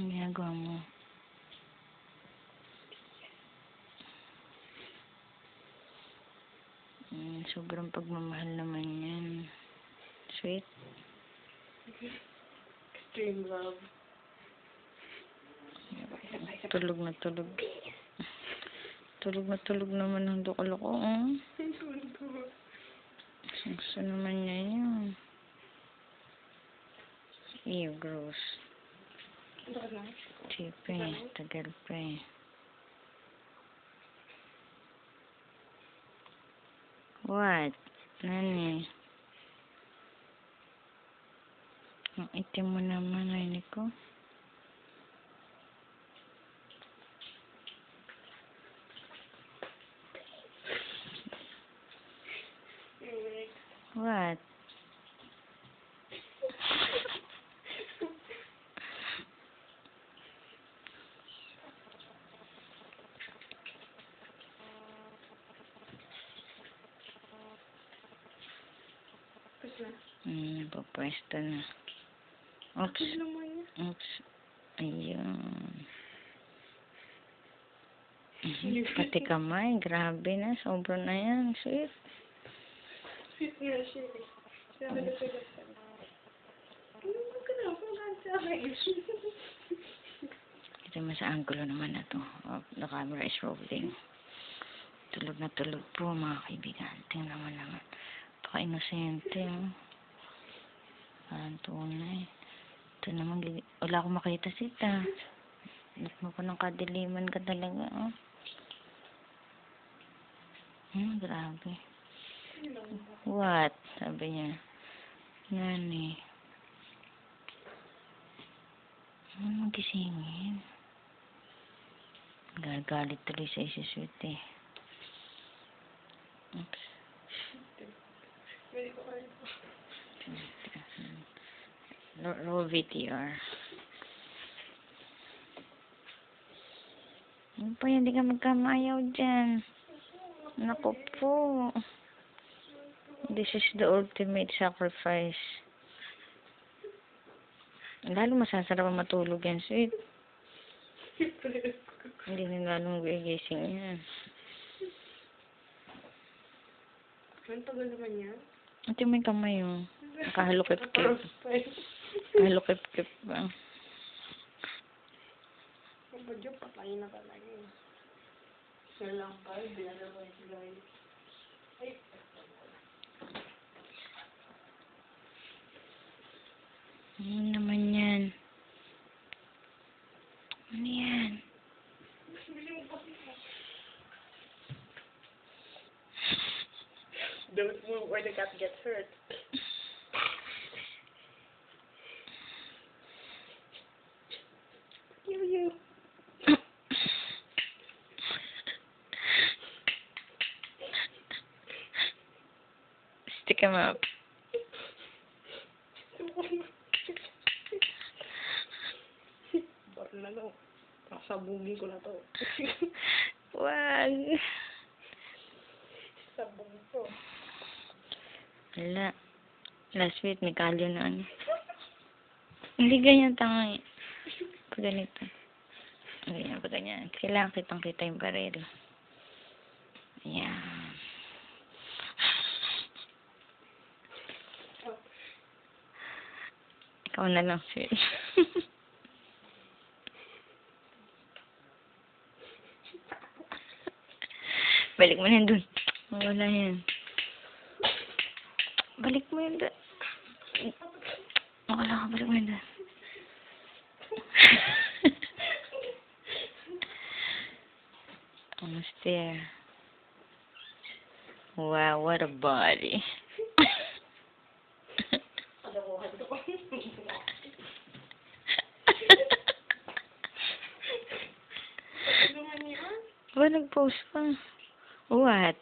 Ang ginagawa mo? Sobrang pagmamahal naman yan. Sweet. Extreme love. Tulog na tulog. Tulog na tulog naman ang loko-loko. Gusto naman niya yun. Ew, gross. Chipe, tagal pa eh. What? Nani? Ang itim mo naman, ay ko. What? Papwesto na. Oops. Oops. Ayun. Pati kamay. Grabe na. Sobra na yan. Sweet. Sweet nga siya eh. Siya nagsasagot ka na. Huwag ka na. Huwag sa akin. Ito mo sa angulo naman na to. Oh, the camera is rolling. Tulog na tulog po mga kaibigan. Tingnan mo naman. Paka-inosente. Parang tunay. Ito naman. Wala akong makita sita. Anak mo pa ng kadiliman ka talaga. Oh. Grabe. What? Sabi niya. Nani? Magisingin. Gagalit tuloy sa isi-sweet eh. Oops. Roll VTR. Ano pa, hindi ka magkamayaw dyan. Naku po. This is the ultimate sacrifice. Lalo masasarap ang matulog yan, sweet. Hindi na lalong gigising yan. Ang tagal naman yan. Ito may kamay oh. Nakahalukip-kip. Nakahalukip-kip ba? Ang badyo, patay na talaga eh. Siya lang pa, binalaway sila eh. Ay. Ano naman yan? Ano yan? Don't move or the cat gets hurt. You. Stick him up. Ba't na lang. Sabugin ko na to. Wag. Sabugin ko. Wala. Last week, may kalyo na ano. Hindi ganyan tanga eh. Pag ganito. Ganyan, pag ganyan. Kailangan kitang-kita yung baril. Ayan. Ikaw na lang, sweet. Balik mo na yun dun. Wala yan. Balik mo yun dun. Wala ka, balik mo yun dun. Almost there. Wow, what a body. Padakuhan ko. Ano man yan? Ba, nag-post pa. What?